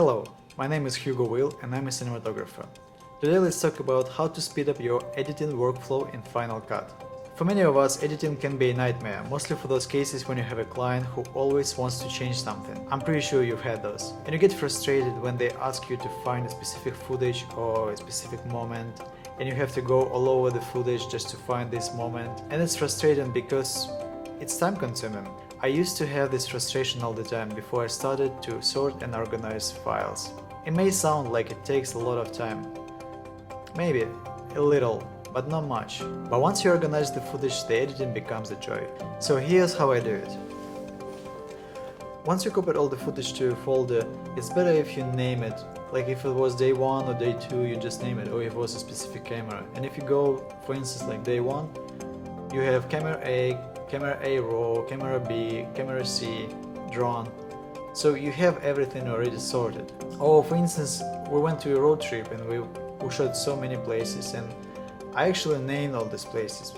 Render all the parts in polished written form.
Hello, my name is Hugo Will and I'm a cinematographer. Today let's talk about how to speed up your editing workflow in Final Cut. For many of us, editing can be a nightmare, mostly for those cases when you have a client who always wants to change something. I'm pretty sure you've had those. And you get frustrated when they ask you to find a specific footage or a specific moment, and you have to go all over the footage just to find this moment. And it's frustrating because it's time consuming. I used to have this frustration all the time before I started to sort and organize files. It may sound like it takes a lot of time. Maybe a little, but not much. But once you organize the footage, the editing becomes a joy. So here's how I do it. Once you copy all the footage to a folder, it's better if you name it. Like if it was day 1 or day 2, you just name it, or if it was a specific camera. And if you go, for instance, like day 1, you have camera A raw, camera B, camera C, drone. So you have everything already sorted. Or for instance, we went to a road trip and we shot so many places, and I actually named all these places.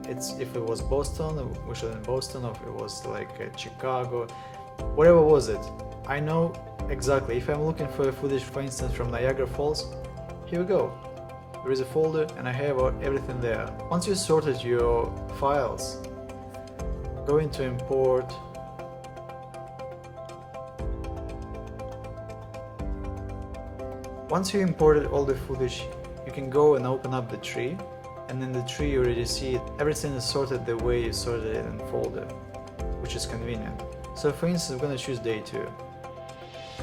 If it was Boston, we shot in Boston, or if it was like Chicago, whatever was it. I know exactly. If I'm looking for a footage, for instance, from Niagara Falls, here we go. There is a folder and I have everything there. Once you sorted your files, go into import. Once you imported all the footage, you can go and open up the tree, and in the tree you already see it. Everything is sorted the way you sorted it in the folder, which is convenient. So for instance, I'm gonna choose day 2.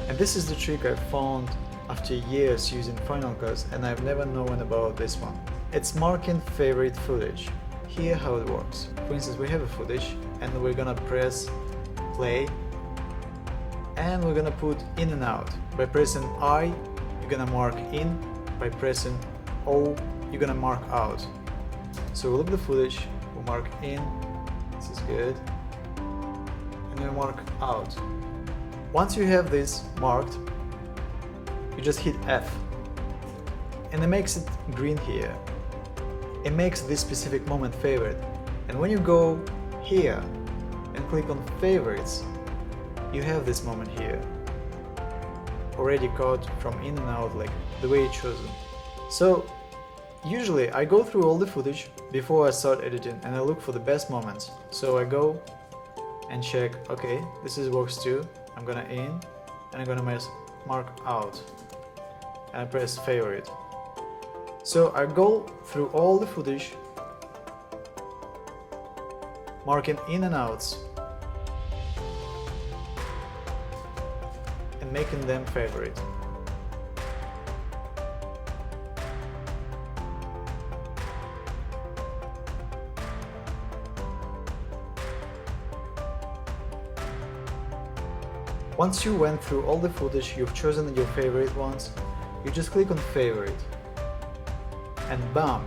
And this is the trick I found after years using Final Cut, and I've never known about this one. It's marking favorite footage. Here how it works. For instance, we have a footage and we're gonna press play and we're gonna put in and out. By pressing I, you're gonna mark in. By pressing O, you're gonna mark out. So we look at the footage, we mark in, this is good, and we mark out. Once you have this marked, you just hit F and it makes it green here. It makes this specific moment favorite, and when you go here and click on favorites, you have this moment here already cut from in and out, like the way it's chosen. So usually I go through all the footage before I start editing and I look for the best moments. So I go and check, okay, this is works too. I'm gonna in and I'm gonna mark out and I press favorite. So I go through all the footage, marking in and outs and making them favorite. Once you went through all the footage, you've chosen your favorite ones, you just click on favorite. And bam,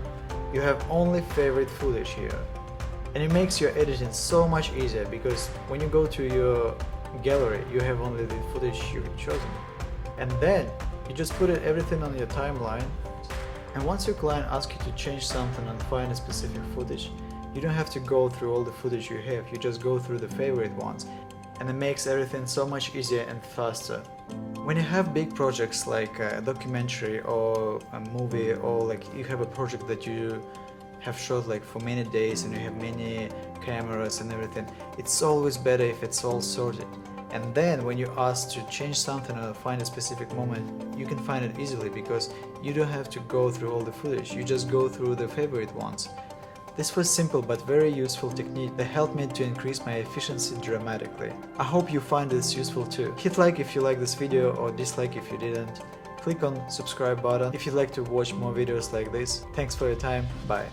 you have only favorite footage here. And it makes your editing so much easier because when you go to your gallery, you have only the footage you've chosen. And then you just put everything on your timeline. And once your client asks you to change something and find a specific footage, you don't have to go through all the footage you have, you just go through the favorite ones. And it makes everything so much easier and faster. When you have big projects like a documentary or a movie, or like you have a project that you have shot like for many days and you have many cameras and everything, it's always better if it's all sorted. And then when you ask to change something or find a specific moment, you can find it easily because you don't have to go through all the footage, you just go through the favorite ones. This was simple but very useful technique that helped me to increase my efficiency dramatically. I hope you find this useful too. Hit like if you like this video or dislike if you didn't. Click on subscribe button if you'd like to watch more videos like this. Thanks for your time, bye.